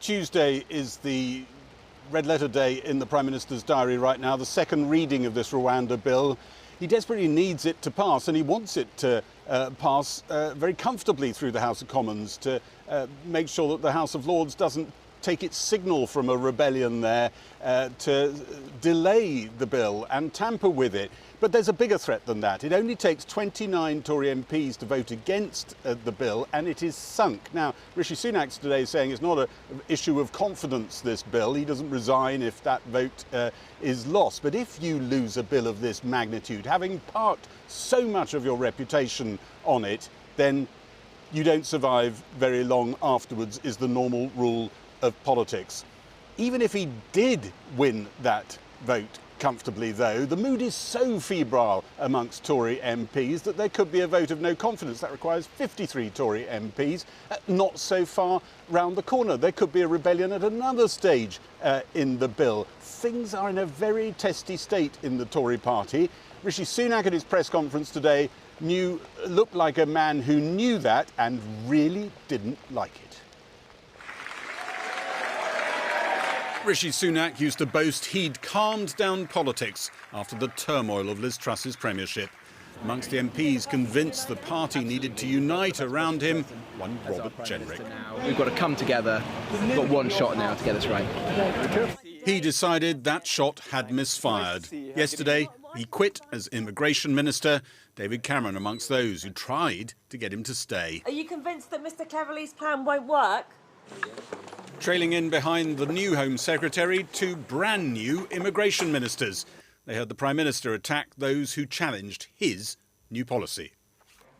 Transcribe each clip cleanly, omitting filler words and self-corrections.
Tuesday is the red letter day in the Prime Minister's diary right now, the second reading of this Rwanda bill. He desperately needs it to pass, and he wants it to pass very comfortably through the House of Commons to make sure that the House of Lords doesn't take its signal from a rebellion there to delay the bill and tamper with it. But there's a bigger threat than that. It only takes 29 Tory MPs to vote against the bill, and it is sunk. Now, Rishi Sunak today is saying it's not an issue of confidence, this bill. He doesn't resign if that vote is lost. But if you lose a bill of this magnitude, having parked so much of your reputation on it, then you don't survive very long afterwards, is the normal rule of politics. Even if he did win that vote comfortably, though, the mood is so febrile amongst Tory MPs that there could be a vote of no confidence. That requires 53 Tory MPs, not so far round the corner. There could be a rebellion at another stage in the bill. Things are in a very testy state in the Tory party. Rishi Sunak at his press conference today looked like a man who knew that and really didn't like it. Rishi Sunak used to boast he'd calmed down politics after the turmoil of Liz Truss's premiership. Amongst the MPs convinced the party needed to unite around him, one Robert Jenrick. We've got to come together. We've got one shot now to get this right. He decided that shot had misfired. Yesterday, he quit as immigration minister, David Cameron amongst those who tried to get him to stay. Are you convinced that Mr Cleverly's plan won't work? Trailing in behind the new Home Secretary, two brand new immigration ministers. They heard the Prime Minister attack those who challenged his new policy.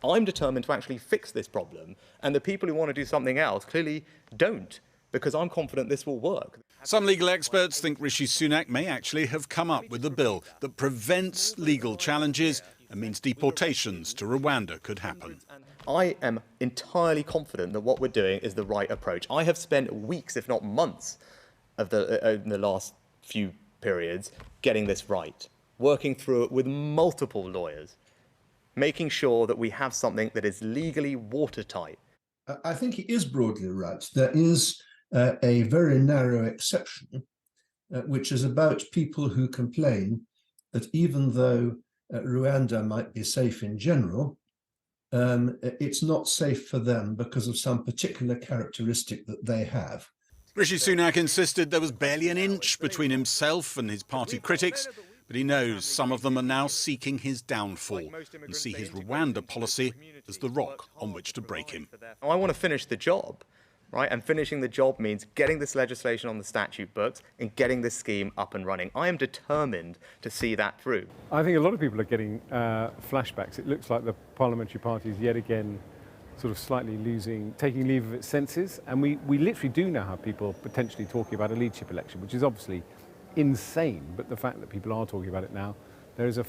I'm determined to actually fix this problem, and the people who want to do something else clearly don't, because I'm confident this will work. Some legal experts think Rishi Sunak may actually have come up with a bill that prevents legal challenges and means deportations to Rwanda could happen. I am entirely confident that what we're doing is the right approach. I have spent weeks, if not months, in the last few periods getting this right, working through it with multiple lawyers, making sure that we have something that is legally watertight. I think he is broadly right. There is a very narrow exception, which is about people who complain that even though Rwanda might be safe in general, it's not safe for them because of some particular characteristic that they have. Rishi Sunak insisted there was barely an inch between himself and his party critics, but he knows some of them are now seeking his downfall and see his Rwanda policy as the rock on which to break him. I want to finish the job, right? And finishing the job means getting this legislation on the statute books and getting this scheme up and running. I am determined to see that through. I think a lot of people are getting flashbacks. It looks like the parliamentary party is yet again sort of slightly taking leave of its senses. And we literally do now have people potentially talking about a leadership election, which is obviously insane. But the fact that people are talking about it now, there is a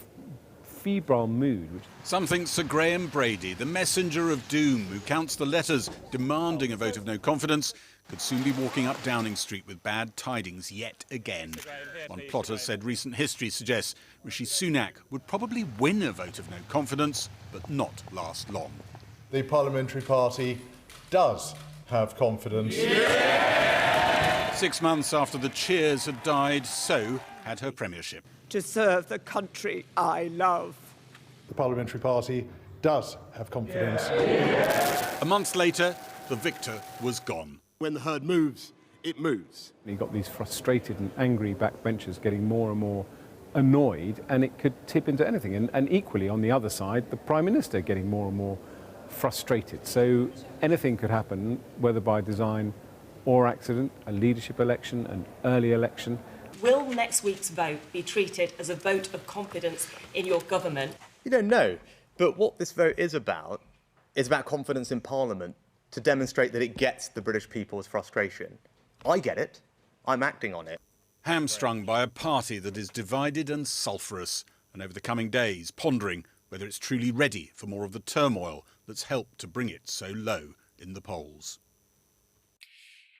febrile mood. Some think Sir Graham Brady, the messenger of doom who counts the letters demanding a vote of no confidence, could soon be walking up Downing Street with bad tidings yet again. One plotter said recent history suggests Rishi Sunak would probably win a vote of no confidence, but not last long. The parliamentary party does have confidence. 6 months after the cheers had died, so had her premiership. To serve the country I love. The parliamentary party does have confidence. A month later, the victor was gone. When the herd moves, it moves. You've got these frustrated and angry backbenchers getting more and more annoyed, and it could tip into anything. And equally, on the other side, the Prime Minister getting more and more frustrated. So anything could happen, whether by design or accident, a leadership election, an early election. Will next week's vote be treated as a vote of confidence in your government? You don't know, but what this vote is about confidence in Parliament to demonstrate that it gets the British people's frustration. I get it. I'm acting on it. Hamstrung by a party that is divided and sulphurous, and over the coming days pondering whether it's truly ready for more of the turmoil that's helped to bring it so low in the polls.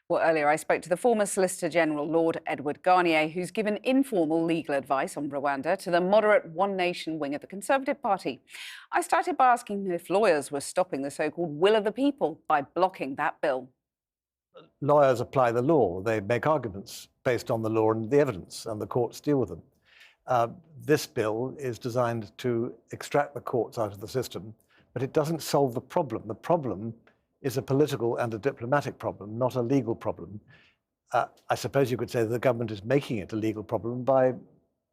Well, earlier I spoke to the former Solicitor General, Lord Edward Garnier, who's given informal legal advice on Rwanda to the moderate One Nation wing of the Conservative Party. I started by asking him if lawyers were stopping the so-called will of the people by blocking that bill. lawyers apply the law. They make arguments based on the law and the evidence, and the courts deal with them. This bill is designed to extract the courts out of the system, but it doesn't solve the problem. The problem is a political and a diplomatic problem, not a legal problem. I suppose you could say that the government is making it a legal problem by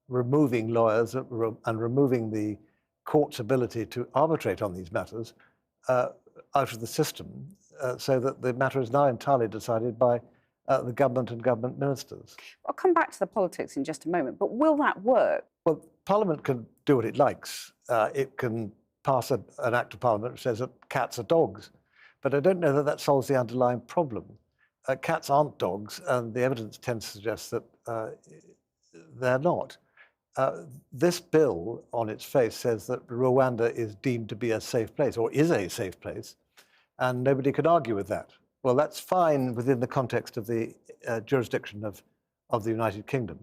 removing lawyers and removing the court's ability to arbitrate on these matters out of the system, so that the matter is now entirely decided by the government and government ministers. I'll come back to the politics in just a moment, but will that work? Well, Parliament can do what it likes. It can pass an act of Parliament which says that cats are dogs, but I don't know that that solves the underlying problem. Cats aren't dogs, and the evidence tends to suggest that they're not. This bill, on its face, says that Rwanda is deemed to be a safe place, or is a safe place, and nobody could argue with that. Well, that's fine within the context of the jurisdiction of the United Kingdom,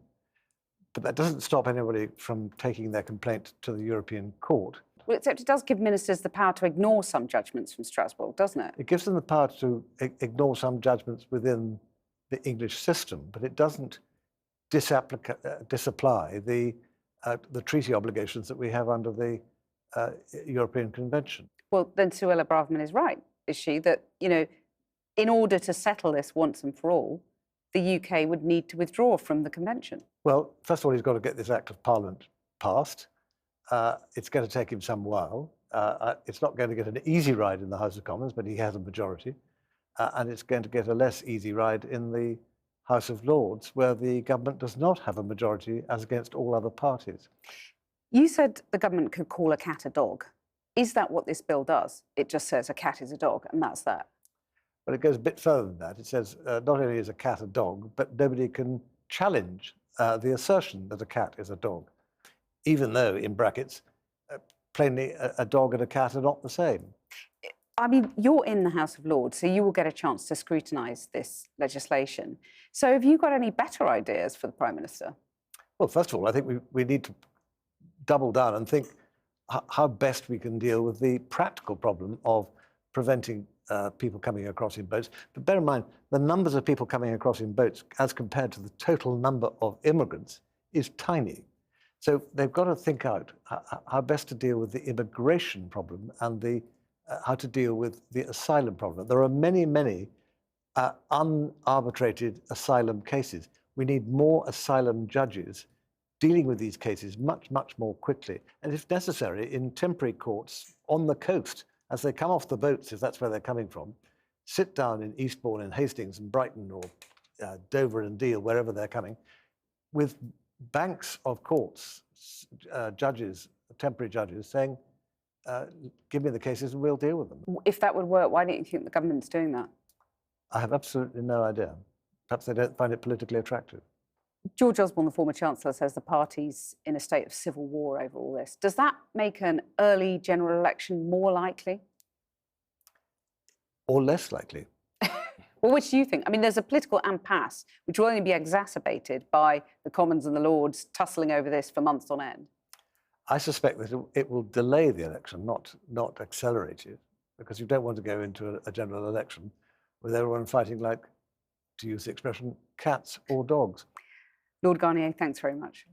but that doesn't stop anybody from taking their complaint to the European Court. Well, except it does give ministers the power to ignore some judgments from Strasbourg, doesn't it? It gives them the power to ignore some judgments within the English system, but it doesn't disapply the treaty obligations that we have under the European Convention. Well, then Suella Braverman is right, is she? That, you know, in order to settle this once and for all, the UK would need to withdraw from the convention. Well, first of all, he's got to get this Act of Parliament passed. It's going to take him some while. It's not going to get an easy ride in the House of Commons, but he has a majority. And it's going to get a less easy ride in the House of Lords, where the government does not have a majority as against all other parties. You said the government could call a cat a dog. Is that what this bill does? It just says a cat is a dog, and that's that? But it goes a bit further than that. It says not only is a cat a dog, but nobody can challenge the assertion that a cat is a dog, even though, in brackets, plainly a dog and a cat are not the same. I mean, you're in the House of Lords, so you will get a chance to scrutinise this legislation. So have you got any better ideas for the Prime Minister? Well, first of all, I think we need to double down and think how best we can deal with the practical problem of preventing people coming across in boats. But bear in mind, the numbers of people coming across in boats as compared to the total number of immigrants is tiny. So they've got to think out how best to deal with the immigration problem and how to deal with the asylum problem. There are many, many unarbitrated asylum cases. We need more asylum judges dealing with these cases much, much more quickly. And if necessary, in temporary courts on the coast, as they come off the boats, if that's where they're coming from, sit down in Eastbourne and Hastings and Brighton or Dover and Deal, wherever they're coming, with banks of courts, judges, temporary judges, saying, give me the cases and we'll deal with them. If that would work, why don't you think the government's doing that? I have absolutely no idea. Perhaps they don't find it politically attractive. George Osborne, the former Chancellor, says the party's in a state of civil war over all this. Does that make an early general election more likely? Or less likely? Well, which do you think? I mean, there's a political impasse which will only be exacerbated by the Commons and the Lords tussling over this for months on end. I suspect that it will delay the election, not accelerate it, because you don't want to go into a general election with everyone fighting like, to use the expression, cats or dogs. Lord Garnier, thanks very much.